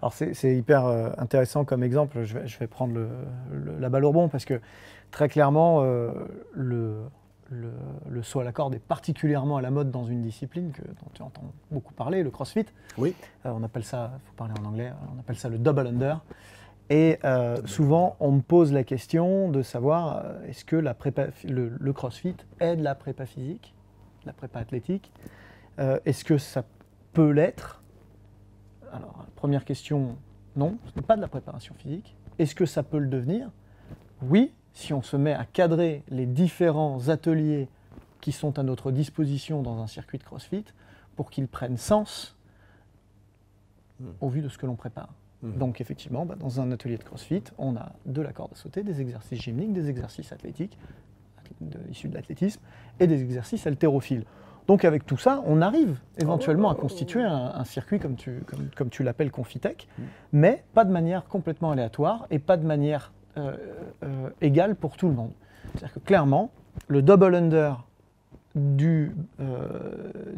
Alors c'est hyper intéressant comme exemple, je vais prendre la balle au rebond parce que très clairement le saut à la corde est particulièrement à la mode dans une discipline dont tu entends beaucoup parler, le CrossFit. Oui. On appelle ça, il faut parler en anglais, on appelle ça le double under. Et souvent on me pose la question de savoir est-ce que le CrossFit aide la prépa physique, la prépa athlétique, est-ce que ça peut l'être? Alors, première question, non, ce n'est pas de la préparation physique. Est-ce que ça peut le devenir? Oui, si on se met à cadrer les différents ateliers qui sont à notre disposition dans un circuit de CrossFit pour qu'ils prennent sens au vu de ce que l'on prépare. Donc effectivement, dans un atelier de CrossFit, on a de la corde à sauter, des exercices gymniques, des exercices athlétiques, issus de l'athlétisme, et des exercices haltérophiles. Donc avec tout ça, on arrive éventuellement à constituer un circuit comme tu l'appelles Confitech, mais pas de manière complètement aléatoire et pas de manière égale pour tout le monde. C'est-à-dire que clairement, le double under du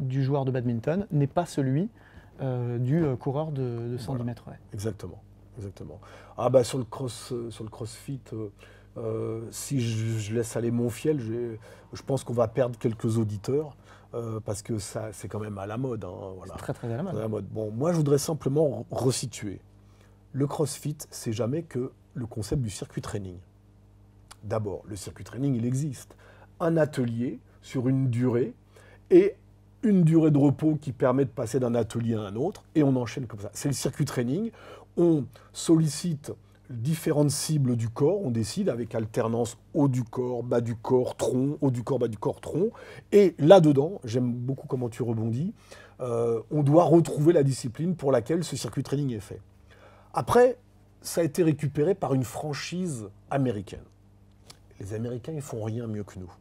joueur de badminton n'est pas celui du coureur de 110 mètres. Ouais. Exactement, exactement. Ah bah sur le CrossFit, si je laisse aller mon fiel, je pense qu'on va perdre quelques auditeurs. Parce que c'est quand même à la mode. Hein, voilà. C'est très très à la mode. Bon, moi, je voudrais simplement resituer. Le CrossFit, c'est jamais que le concept du circuit training. D'abord, le circuit training, il existe. Un atelier sur une durée et une durée de repos qui permet de passer d'un atelier à un autre et on enchaîne comme ça. C'est le circuit training. On sollicite différentes cibles du corps, on décide avec alternance haut du corps, bas du corps, tronc, haut du corps, bas du corps, tronc. Et là-dedans, j'aime beaucoup comment tu rebondis, on doit retrouver la discipline pour laquelle ce circuit training est fait. Après, ça a été récupéré par une franchise américaine. Les Américains, ils font rien mieux que nous.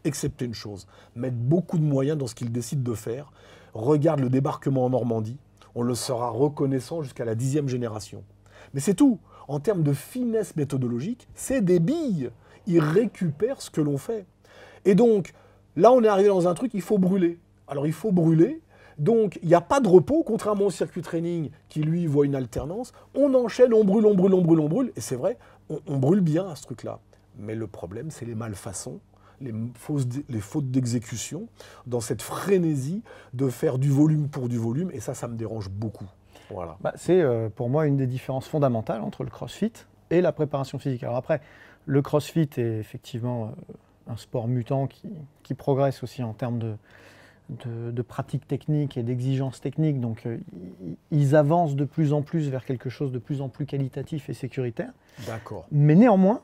Excepté une chose, mettre beaucoup de moyens dans ce qu'ils décident de faire. Regarde le débarquement en Normandie, on le sera reconnaissant jusqu'à la 10e génération. Mais c'est tout. En termes de finesse méthodologique, c'est des billes. Ils récupèrent ce que l'on fait. Et donc, là, on est arrivé dans un truc, il faut brûler. Alors, il faut brûler. Donc, il n'y a pas de repos, contrairement au circuit training qui, lui, voit une alternance. On enchaîne, on brûle, on brûle, on brûle, on brûle. Et c'est vrai, on brûle bien à ce truc-là. Mais le problème, c'est les malfaçons, les fautes d'exécution, dans cette frénésie de faire du volume pour du volume. Et ça me dérange beaucoup. Voilà. C'est pour moi une des différences fondamentales entre le CrossFit et la préparation physique. Alors après, le CrossFit est effectivement un sport mutant qui progresse aussi en termes de pratiques techniques et d'exigences techniques. Donc ils avancent de plus en plus vers quelque chose de plus en plus qualitatif et sécuritaire. D'accord. Mais néanmoins,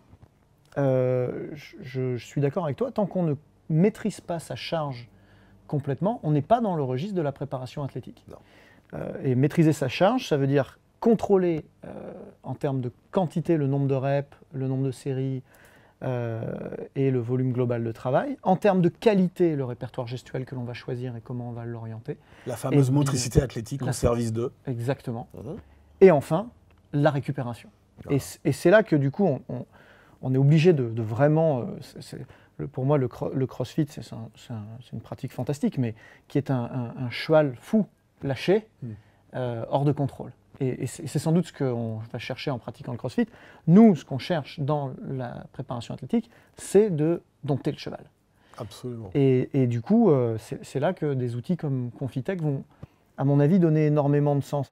je suis d'accord avec toi, tant qu'on ne maîtrise pas sa charge complètement, on n'est pas dans le registre de la préparation athlétique. Non. Et maîtriser sa charge, ça veut dire contrôler en termes de quantité le nombre de reps, le nombre de séries et le volume global de travail. En termes de qualité, le répertoire gestuel que l'on va choisir et comment on va l'orienter. La fameuse motricité athlétique en service de. Exactement. Et enfin, la récupération. Et c'est là que du coup, on est obligé de vraiment... pour moi, le CrossFit, c'est une pratique fantastique, mais qui est un cheval fou lâché, hors de contrôle. Et c'est sans doute ce qu'on va chercher en pratiquant le CrossFit. Nous, ce qu'on cherche dans la préparation athlétique, c'est de dompter le cheval. Absolument. Et du coup, c'est là que des outils comme Confitech vont, à mon avis, donner énormément de sens.